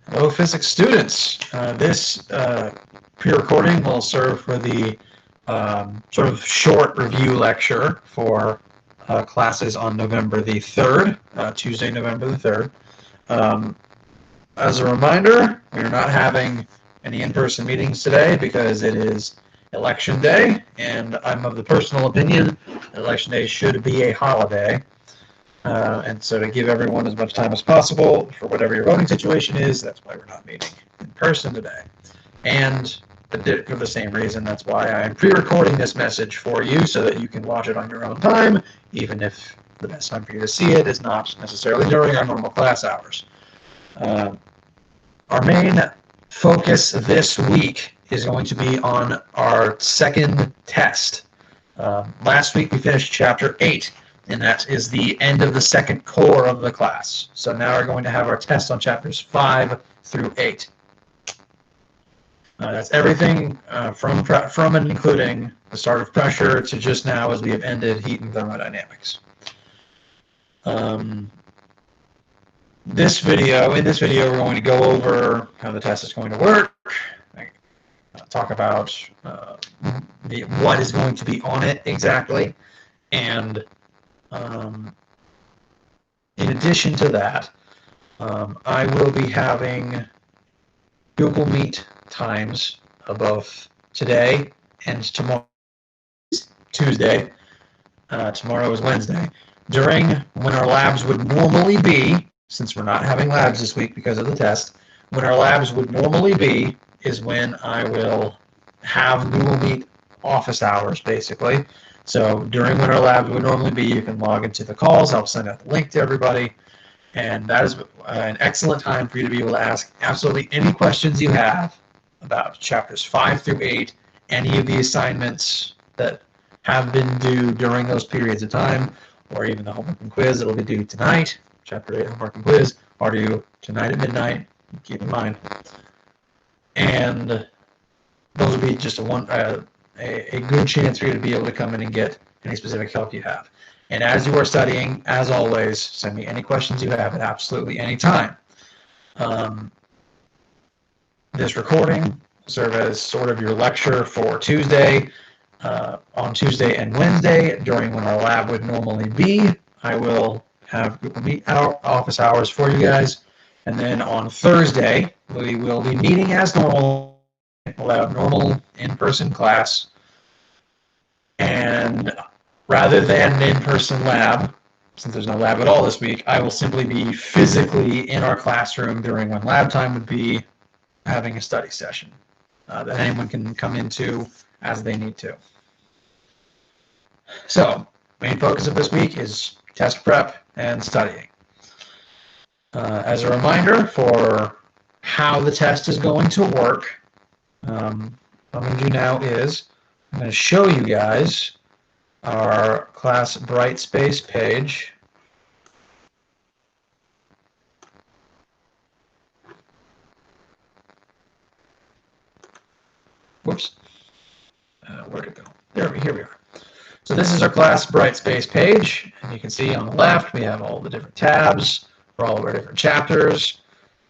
Hello, physics students. This pre-recording will serve for the sort of short review lecture for classes on November the 3rd, Tuesday, November the 3rd. As a reminder, we're not having any in-person meetings today because it is election day, and I'm of the personal opinion that election day should be a holiday. And so to give everyone as much time as possible for whatever your voting situation is, that's why we're not meeting in person today. And for the same reason, that's why I'm pre-recording this message for you so that you can watch it on your own time, even if the best time for you to see it is not necessarily during our normal class hours. Our main focus this week is going to be on our second test. Last week we finished chapter 8. And that is the end of the second core of the class. So now we're going to have our test on chapters 5 through 8. That's everything from and including the start of pressure to just now as we have ended heat and thermodynamics. In this video, we're going to go over how the test is going to work, talk about what is going to be on it exactly, and in addition to that, I will be having Google Meet times above today and tomorrow, Tuesday. Tomorrow is Wednesday. During when our labs would normally be, since we're not having labs this week because of the test, when our labs would normally be is when I will have Google Meet office hours, basically. So during when our labs would normally be, you can log into the calls. I'll send out the link to everybody. And that is an excellent time for you to be able to ask absolutely any questions you have about chapters 5 through 8, any of the assignments that have been due during those periods of time, or even the homework and quiz that will be due tonight. Chapter 8 homework and quiz are due tonight at midnight. Keep in mind. And those will be just a good chance for you to be able to come in and get any specific help you have. And as you are studying, as always, send me any questions you have at absolutely any time. This recording will serve as sort of your lecture for Tuesday. On Tuesday and Wednesday, during when our lab would normally be, I will have Google Meet office hours for you guys. And then on Thursday, we will be meeting as normal. We'll have normal in-person class. And rather than an in-person lab, since there's no lab at all this week, I will simply be physically in our classroom during when lab time would be having a study session that anyone can come into as they need to. So, main focus of this week is test prep and studying. As a reminder for how the test is going to work, what I'm going to do now is I'm going to show you guys our class Brightspace page. Whoops. Where'd it go? Here we are. So this is our class Brightspace page. And you can see on the left, we have all the different tabs for all of our different chapters.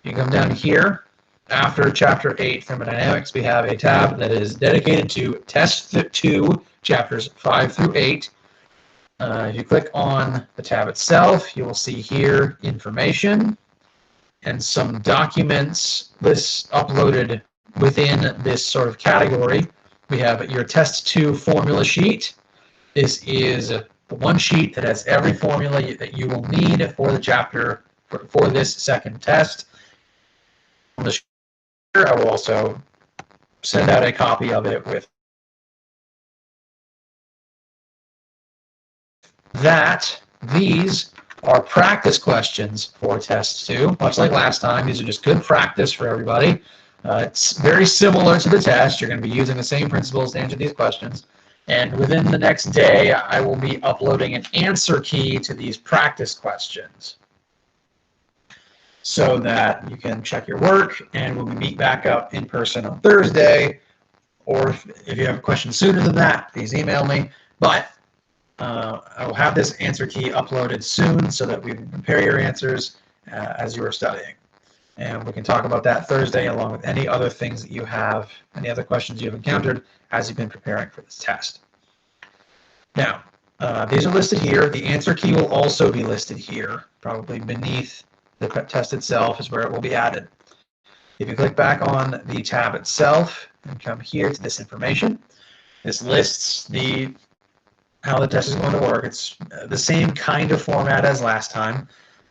You come down here. After chapter 8 thermodynamics, we have a tab that is dedicated to test 2, chapters 5 through 8. If you click on the tab itself, you will see here information and some documents uploaded within this sort of category. We have your test 2 formula sheet. This is the one sheet that has every formula that you will need for the chapter for this second test. On the I will also send out a copy of it with that. These are practice questions for test 2. Much like last time, these are just good practice for everybody. It's very similar to the test. You're going to be using the same principles to answer these questions. And within the next day, I will be uploading an answer key to these practice questions, so that you can check your work, and when we meet back up in person on Thursday, or if you have a question sooner than that, please email me. But I will have this answer key uploaded soon so that we can compare your answers as you are studying. And we can talk about that Thursday, along with any other things that you have, any other questions you've encountered as you've been preparing for this test. Now, these are listed here. The answer key will also be listed here, probably beneath the test itself is where it will be added. If you click back on the tab itself and come here to this information, this lists how the test is going to work. It's the same kind of format as last time.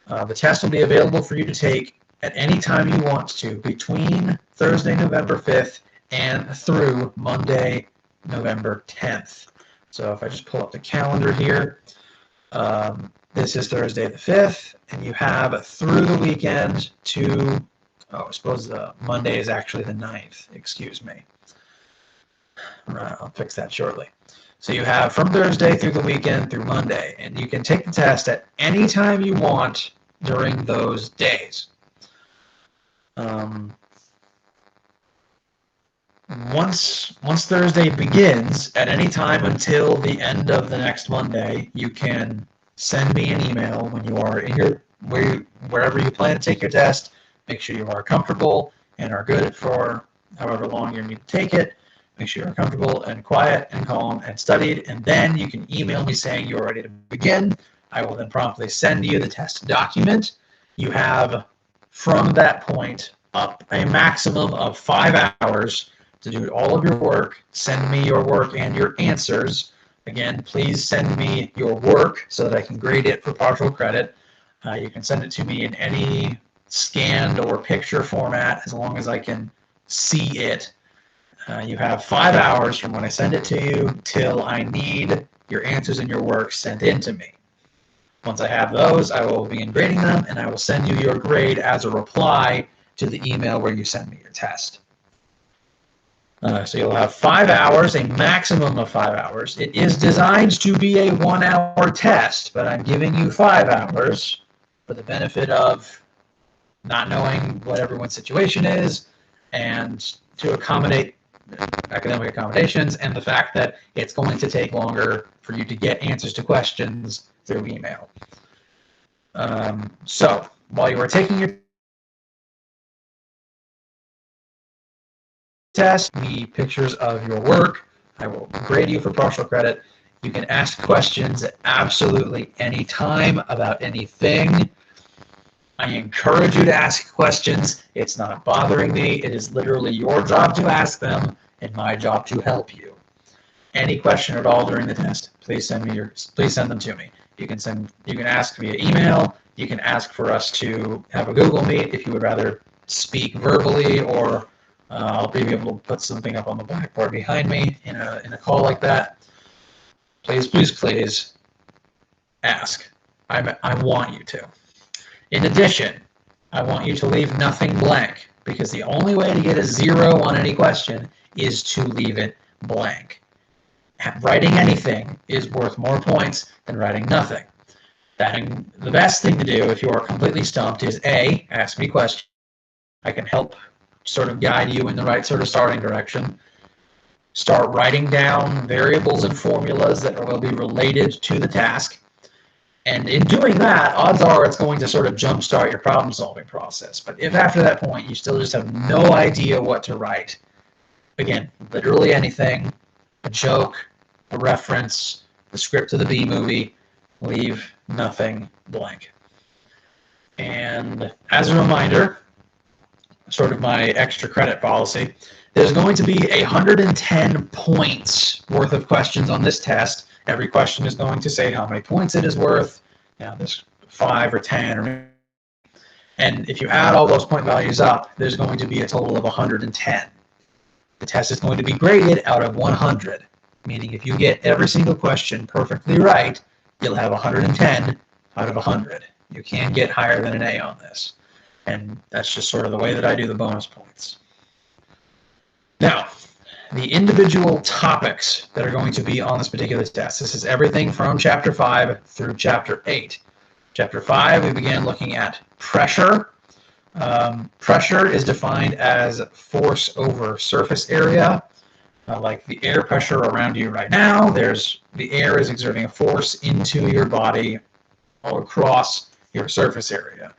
The test will be available for you to take at any time you want to between Thursday, November 5th and through Monday, November 10th. So if I just pull up the calendar here, this is Thursday the 5th, and you have through the weekend to, I suppose Monday is actually the 9th, excuse me. I'll fix that shortly. So you have from Thursday through the weekend through Monday, and you can take the test at any time you want during those days. Once Thursday begins, at any time until the end of the next Monday, you can send me an email when you are in wherever you plan to take your test. Make sure you are comfortable and are good for however long you need to take it. Make sure you're comfortable and quiet and calm and studied, and then you can email me saying you're ready to begin. I will then promptly send you the test document. You have, from that point, up a maximum of 5 hours to do all of your work. Send me your work and your answers. Again, please send me your work so that I can grade it for partial credit. You can send it to me in any scanned or picture format as long as I can see it. You have 5 hours from when I send it to you till I need your answers and your work sent in to me. Once I have those, I will begin grading them, and I will send you your grade as a reply to the email where you send me your test. So you'll have 5 hours, a maximum of 5 hours. It is designed to be a 1-hour test, but I'm giving you 5 hours for the benefit of not knowing what everyone's situation is and to accommodate academic accommodations and the fact that it's going to take longer for you to get answers to questions through email. So while you are taking your test, me pictures of your work. I will grade you for partial credit. You can ask questions at absolutely any time about anything. I encourage you to ask questions. It's not bothering me. It is literally your job to ask them and my job to help you. Any question at all during the test, please send them to me. You can ask via email. You can ask for us to have a Google Meet if you would rather speak verbally, or I'll be able to put something up on the blackboard behind me in a call like that. Please ask. I want you to. In addition, I want you to leave nothing blank, because the only way to get a 0 on any question is to leave it blank. Writing anything is worth more points than writing nothing. The best thing to do if you are completely stumped is A, ask me questions. I can help sort of guide you in the right sort of starting direction. Start writing down variables and formulas that will be related to the task. And in doing that, odds are it's going to sort of jumpstart your problem-solving process. But if after that point you still just have no idea what to write, again, literally anything, a joke, a reference, the script of the B movie, leave nothing blank. And as a reminder, sort of my extra credit policy, there's going to be 110 points worth of questions on this test. Every question is going to say how many points it is worth. Now there's 5 or 10, and if you add all those point values up, there's going to be a total of 110. The test is going to be graded out of 100, meaning if you get every single question perfectly right, you'll have 110 out of 100. You can't get higher than an A on this, and that's just sort of the way that I do the bonus points. Now, the individual topics that are going to be on this particular test. This is everything from Chapter 5 through Chapter 8. Chapter 5, we began looking at pressure. Pressure is defined as force over surface area. Like the air pressure around you right now, the air is exerting a force into your body all across your surface area.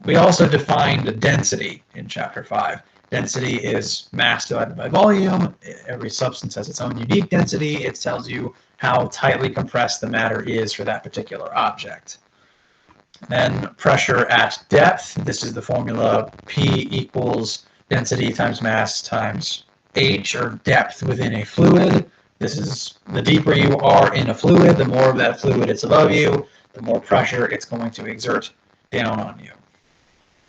We also defined density in Chapter 5. Density is mass divided by volume. Every substance has its own unique density. It tells you how tightly compressed the matter is for that particular object. Then pressure at depth. This is the formula P equals density times mass times H, or depth within a fluid. This is the deeper you are in a fluid, the more of that fluid it's above you, the more pressure it's going to exert down on you.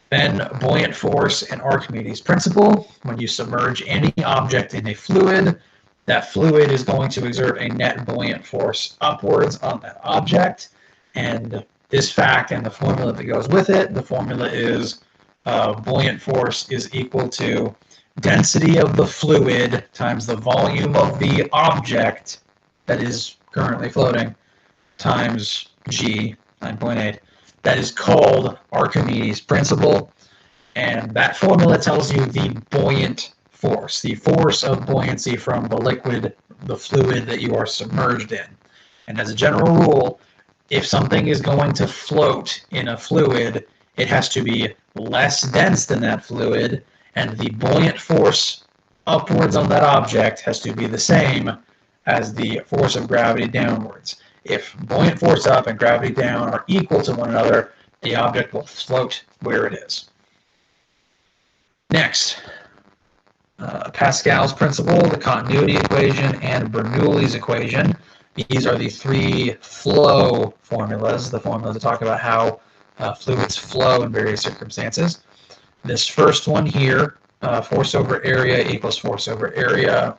Then buoyant force and Archimedes' principle. When you submerge any object in a fluid, that fluid is going to exert a net buoyant force upwards on that object. And this fact and the formula that goes with it, the formula is buoyant force is equal to density of the fluid times the volume of the object that is currently floating times G, 9.8. That is called Archimedes' principle, and that formula tells you the buoyant force, the force of buoyancy from the liquid, the fluid that you are submerged in. And as a general rule, if something is going to float in a fluid, it has to be less dense than that fluid, and the buoyant force upwards on that object has to be the same as the force of gravity downwards. If buoyant force up and gravity down are equal to one another, the object will float where it is. Next, Pascal's principle, the continuity equation, and Bernoulli's equation. These are the three flow formulas, the formulas that talk about how fluids flow in various circumstances. This first one here, force over area equals force over area,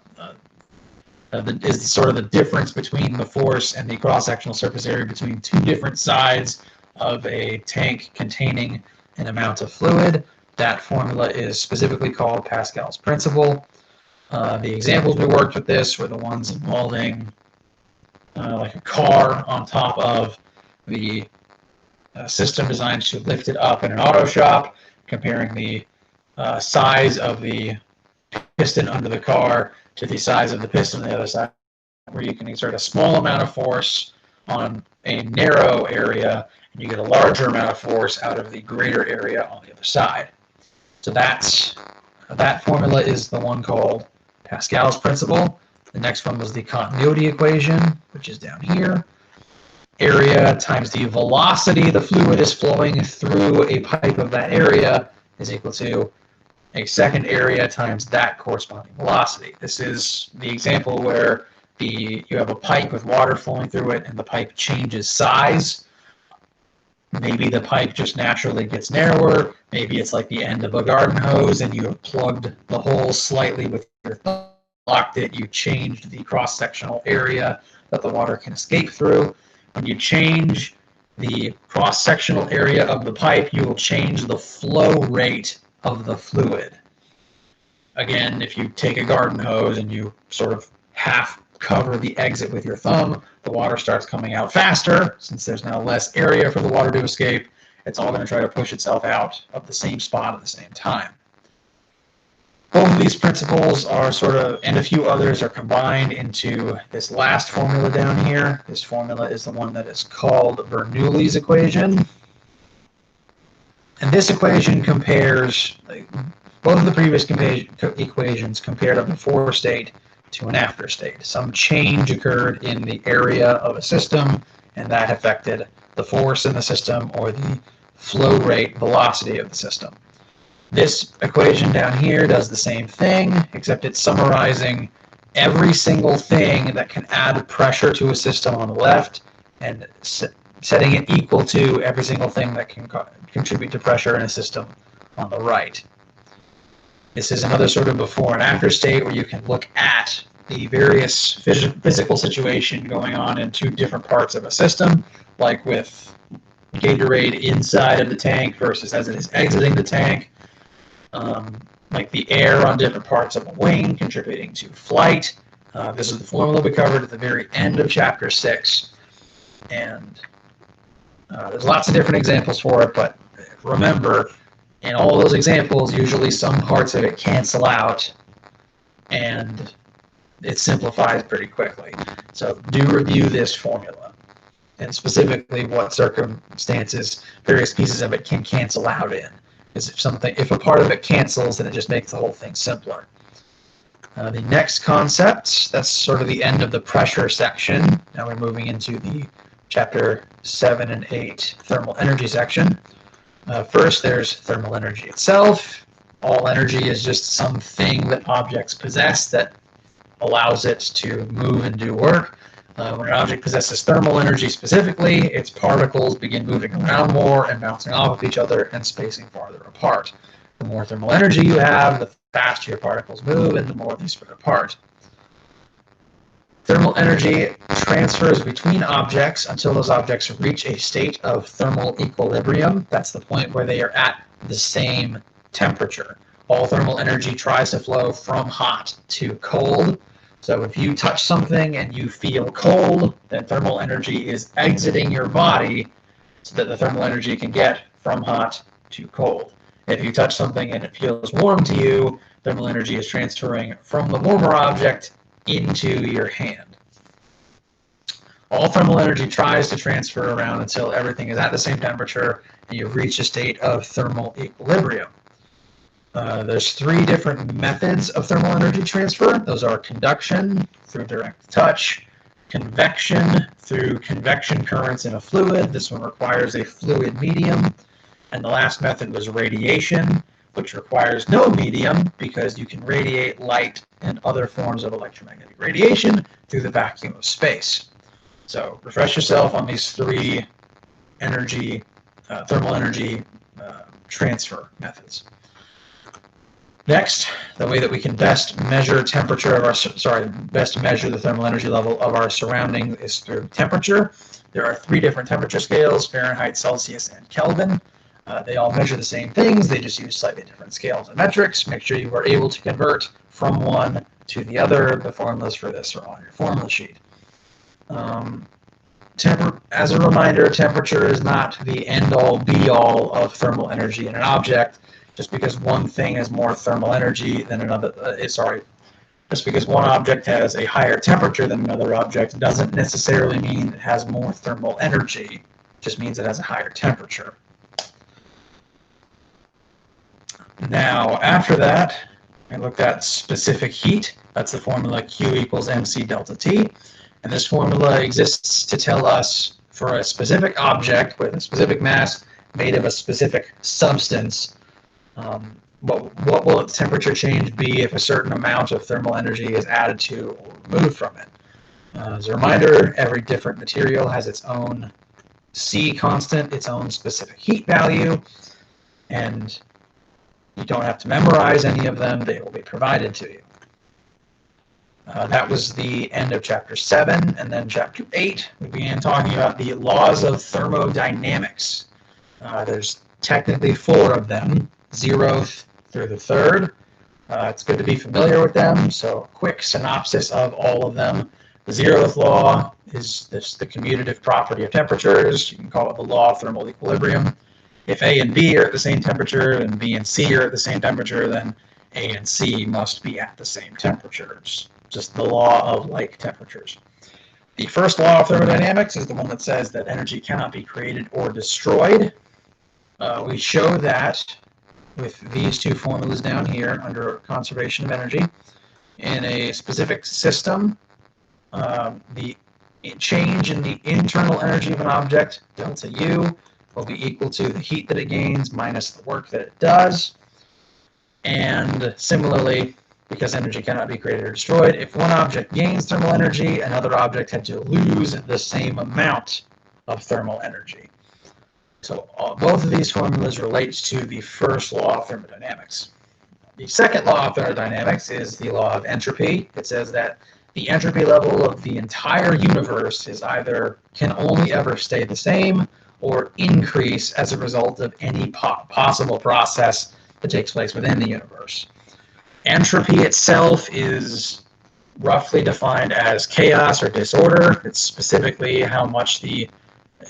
is sort of the difference between the force and the cross-sectional surface area between two different sides of a tank containing an amount of fluid. That formula is specifically called Pascal's principle. The examples we worked with this were the ones involving like a car on top of the system designed to lift it up in an auto shop, comparing the size of the piston under the car to the size of the piston on the other side, where you can exert a small amount of force on a narrow area and you get a larger amount of force out of the greater area on the other side. So that formula is the one called Pascal's principle. The next one was the continuity equation, which is down here. Area times the velocity the fluid is flowing through a pipe of that area is equal to a second area times that corresponding velocity. This is the example where you have a pipe with water flowing through it and the pipe changes size. Maybe the pipe just naturally gets narrower. Maybe it's like the end of a garden hose and you have plugged the hole slightly with your thumb, locked it, you changed the cross-sectional area that the water can escape through. When you change the cross-sectional area of the pipe, you will change the flow rate of the fluid. Again, if you take a garden hose and you sort of half cover the exit with your thumb, the water starts coming out faster. Since there's now less area for the water to escape, it's all going to try to push itself out of the same spot at the same time. Both of these principles are and a few others are combined into this last formula down here. This formula is the one that is called Bernoulli's equation. And this equation compares, both of the previous equations compared a before state to an after state. Some change occurred in the area of a system, and that affected the force in the system or the flow rate velocity of the system. This equation down here does the same thing, except it's summarizing every single thing that can add pressure to a system on the left and setting it equal to every single thing that can contribute to pressure in a system on the right. This is another sort of before and after state where you can look at the various physical situation going on in two different parts of a system, like with Gatorade inside of the tank versus as it is exiting the tank, like the air on different parts of a wing contributing to flight. This is the formula we covered at the very end of Chapter 6. And there's lots of different examples for it, but remember, in all those examples, usually some parts of it cancel out, and it simplifies pretty quickly. So do review this formula. and specifically what circumstances various pieces of it can cancel out in. Because if a part of it cancels, then it just makes the whole thing simpler. The next concept, that's sort of the end of the pressure section. Now we're moving into the chapter 7 and 8 thermal energy section. First, there's thermal energy itself. All energy is just something that objects possess that allows it to move and do work. When an object possesses thermal energy specifically, its particles begin moving around more and bouncing off of each other and spacing farther apart. The more thermal energy you have, the faster your particles move and the more they spread apart. Thermal energy transfers between objects until those objects reach a state of thermal equilibrium. That's the point where they are at the same temperature. All thermal energy tries to flow from hot to cold. So if you touch something and you feel cold, then thermal energy is exiting your body so that the thermal energy can get from hot to cold. If you touch something and it feels warm to you, thermal energy is transferring from the warmer object into your hand. All thermal energy tries to transfer around until everything is at the same temperature and you've reached a state of thermal equilibrium. There's 3 different methods of thermal energy transfer. Those are conduction through direct touch, convection through convection currents in a fluid. This one requires a fluid medium. And the last method was radiation, which requires no medium because you can radiate light and other forms of electromagnetic radiation through the vacuum of space. So refresh yourself on these 3 thermal energy transfer methods. Next, the way that we can best measure the thermal energy level of our surrounding is through temperature. There are 3 different temperature scales: Fahrenheit, Celsius, and Kelvin. They all measure the same things. They just use slightly different scales and metrics. Make sure you are able to convert from one to the other. The formulas for this are on your formula sheet. As a reminder, temperature is not the end-all, be-all of thermal energy in an object. Just because one thing has more thermal energy than another, just because one object has a higher temperature than another object doesn't necessarily mean it has more thermal energy. It just means it has a higher temperature. Now, after that, I looked at specific heat. That's the formula Q equals mc delta T. And this formula exists to tell us for a specific object with a specific mass made of a specific substance, what will its temperature change be if a certain amount of thermal energy is added to or removed from it. As a reminder, every different material has its own C constant, its own specific heat value, and you don't have to memorize any of them. They will be provided to you. That was the end of chapter 7, and then chapter 8, we began talking about the laws of thermodynamics. There's technically 4 of them, 0th through the 3rd. It's good to be familiar with them, so quick synopsis of all of them. The 0th law is the commutative property of temperatures. You can call it the law of thermal equilibrium. If A and B are at the same temperature and B and C are at the same temperature, then A and C must be at the same temperatures. Just the law of like temperatures. The first law of thermodynamics is the one that says that energy cannot be created or destroyed. We show that with these 2 formulas down here under conservation of energy. In a specific system, the change in the internal energy of an object, delta U, will be equal to the heat that it gains minus the work that it does. And similarly, because energy cannot be created or destroyed, if one object gains thermal energy, another object had to lose the same amount of thermal energy. So both of these formulas relate to the first law of thermodynamics. The second law of thermodynamics is the law of entropy. It says that the entropy level of the entire universe can only ever stay the same or increase as a result of any possible process that takes place within the universe. Entropy itself is roughly defined as chaos or disorder. It's specifically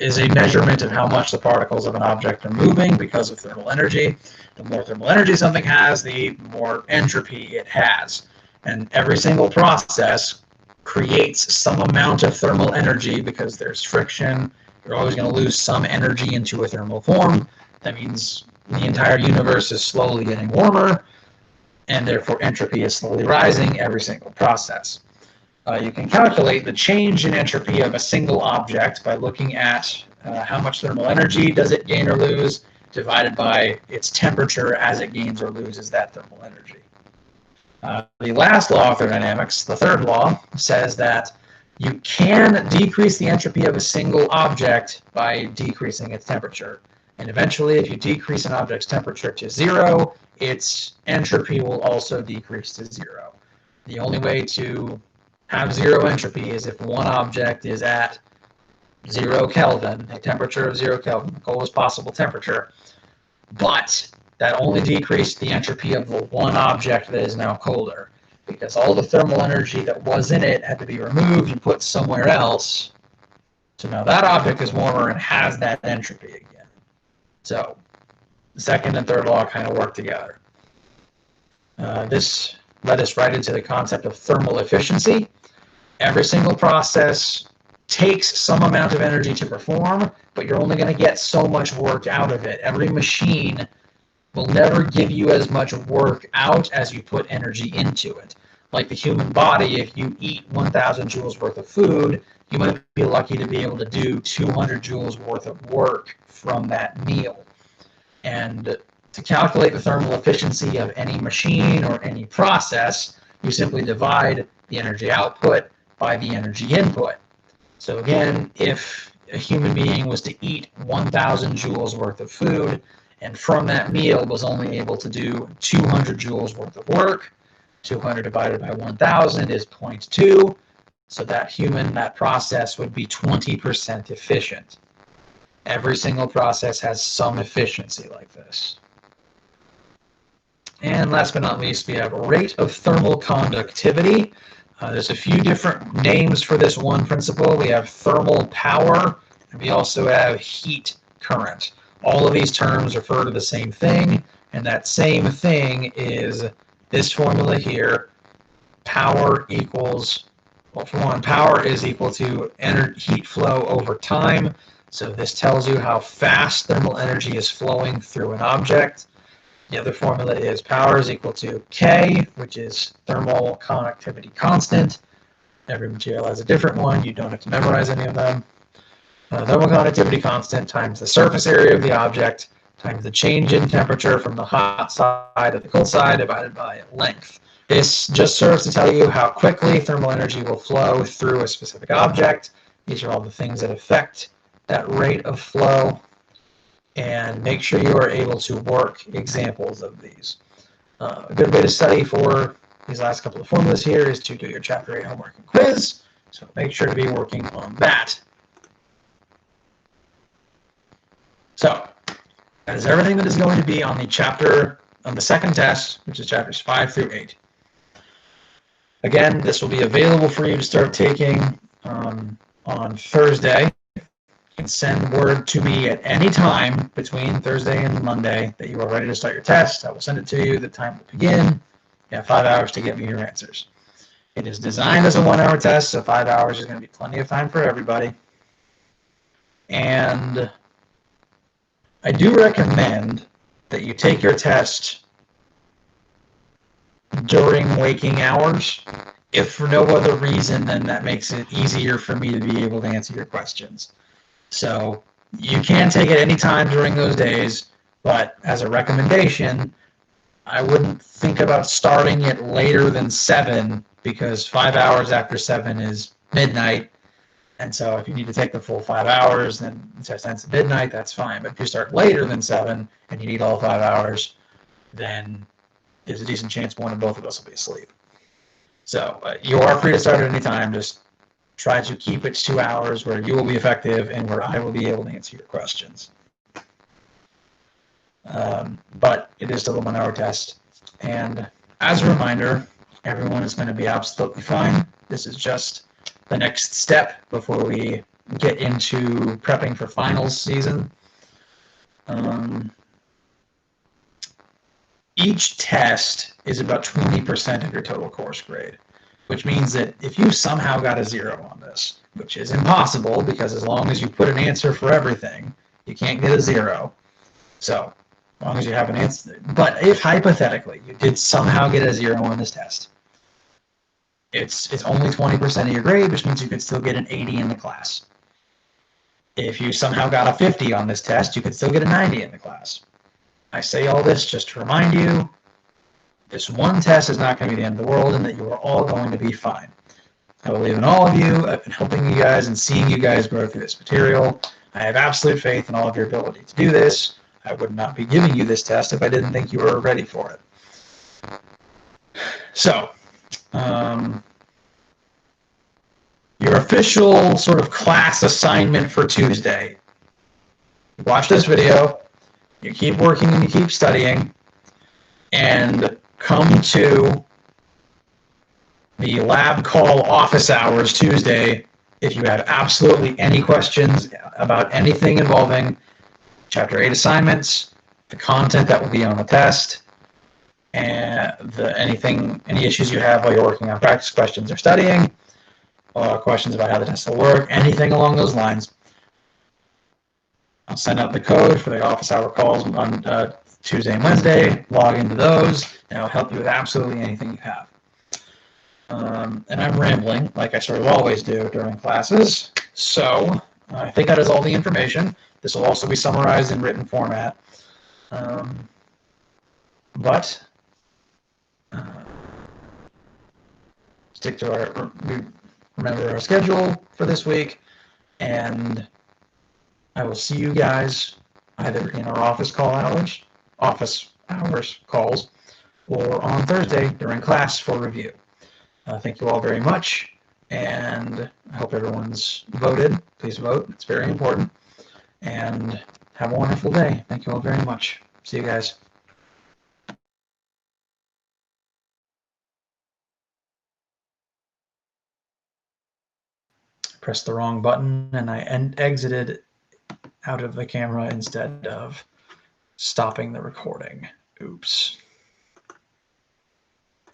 is a measurement of how much the particles of an object are moving because of thermal energy. The more thermal energy something has, the more entropy it has. And every single process creates some amount of thermal energy because there's friction. You're always going to lose some energy into a thermal form. That means the entire universe is slowly getting warmer, and therefore entropy is slowly rising every single process. You can calculate the change in entropy of a single object by looking at how much thermal energy does it gain or lose, divided by its temperature as it gains or loses that thermal energy. The last law of thermodynamics, the third law, says that you can decrease the entropy of a single object by decreasing its temperature. And eventually, if you decrease an object's temperature to 0, its entropy will also decrease to 0. The only way to have 0 entropy is if one object is at 0 Kelvin, a temperature of 0 Kelvin, the coldest possible temperature, but that only decreased the entropy of the one object that is now colder, because all the thermal energy that was in it had to be removed and put somewhere else. So now that object is warmer and has that entropy again. So the second and third law kind of work together. This led us right into the concept of thermal efficiency. Every single process takes some amount of energy to perform, but you're only going to get so much work out of it. Every machine will never give you as much work out as you put energy into it. Like the human body, if you eat 1,000 joules worth of food, you might be lucky to be able to do 200 joules worth of work from that meal. And to calculate the thermal efficiency of any machine or any process, you simply divide the energy output by the energy input. So again, if a human being was to eat 1,000 joules worth of food, and from that meal was only able to do 200 joules worth of work, 200 divided by 1,000 is 0.2, so that process would be 20% efficient. Every single process has some efficiency like this. And last but not least, we have rate of thermal conductivity. There's a few different names for this one principle. We have thermal power, and we also have heat current. All of these terms refer to the same thing, and that same thing is this formula here. Power equals, well, for one, power is equal to heat flow over time. So this tells you how fast thermal energy is flowing through an object. The other formula is power is equal to K, which is thermal conductivity constant. Every material has a different one. You don't have to memorize any of them. Thermal conductivity constant times the surface area of the object times the change in temperature from the hot side to the cold side divided by length. This just serves to tell you how quickly thermal energy will flow through a specific object. These are all the things that affect that rate of flow. And make sure you are able to work examples of these. A good way to study for these last couple of formulas here is to do your Chapter 8 homework and quiz. So make sure to be working on that. So that is everything that is going to be on the second test, which is chapters 5 through 8. Again, this will be available for you to start taking on Thursday. You can send word to me at any time between Thursday and Monday that you are ready to start your test. I will send it to you. The time will begin. You have 5 hours to get me your answers. It is designed as a 1-hour test, so 5 hours is going to be plenty of time for everybody. And I do recommend that you take your test during waking hours. If for no other reason, then that makes it easier for me to be able to answer your questions. So you can take it any time during those days, but as a recommendation, I wouldn't think about starting it later than 7, because 5 hours after 7 is midnight. And so if you need to take the full 5 hours, then since it's midnight, that's fine. But if you start later than 7 and you need all 5 hours, then there's a decent chance one or both of us will be asleep. So you are free to start at any time. Just try to keep it 2 hours where you will be effective and where I will be able to answer your questions. But it is still a 1-hour test. And as a reminder, everyone is going to be absolutely fine. This is just the next step before we get into prepping for finals season. Each test is about 20% of your total course grade. which means that if you somehow got a 0 on this, which is impossible because as long as you put an answer for everything, you can't get a 0. So as long as you have an answer, but if hypothetically you did somehow get a 0 on this test, it's only 20% of your grade, which means you could still get an 80 in the class. If you somehow got a 50 on this test, you could still get a 90 in the class. I say all this just to remind you, this one test is not going to be the end of the world and that you are all going to be fine. I believe in all of you. I've been helping you guys and seeing you guys grow through this material. I have absolute faith in all of your ability to do this. I would not be giving you this test if I didn't think you were ready for it. So, your official sort of class assignment for Tuesday. Watch this video, you keep working and you keep studying, and come to the lab call office hours Tuesday if you have absolutely any questions about anything involving Chapter 8 assignments, the content that will be on the test, and any issues you have while you're working on practice questions or studying, questions about how the test will work, anything along those lines. I'll send out the code for the office hour calls on Tuesday and Wednesday. Log into those, and I'll help you with absolutely anything you have. And I'm rambling, like I sort of always do during classes. So I think that is all the information. This will also be summarized in written format. But stick to remember our schedule for this week, and I will see you guys either in our office hours calls, or on Thursday during class for review. Thank you all very much, and I hope everyone's voted. Please vote. It's very important. And have a wonderful day. Thank you all very much. See you guys. Pressed the wrong button and I exited out of the camera instead of stopping the recording. Oops.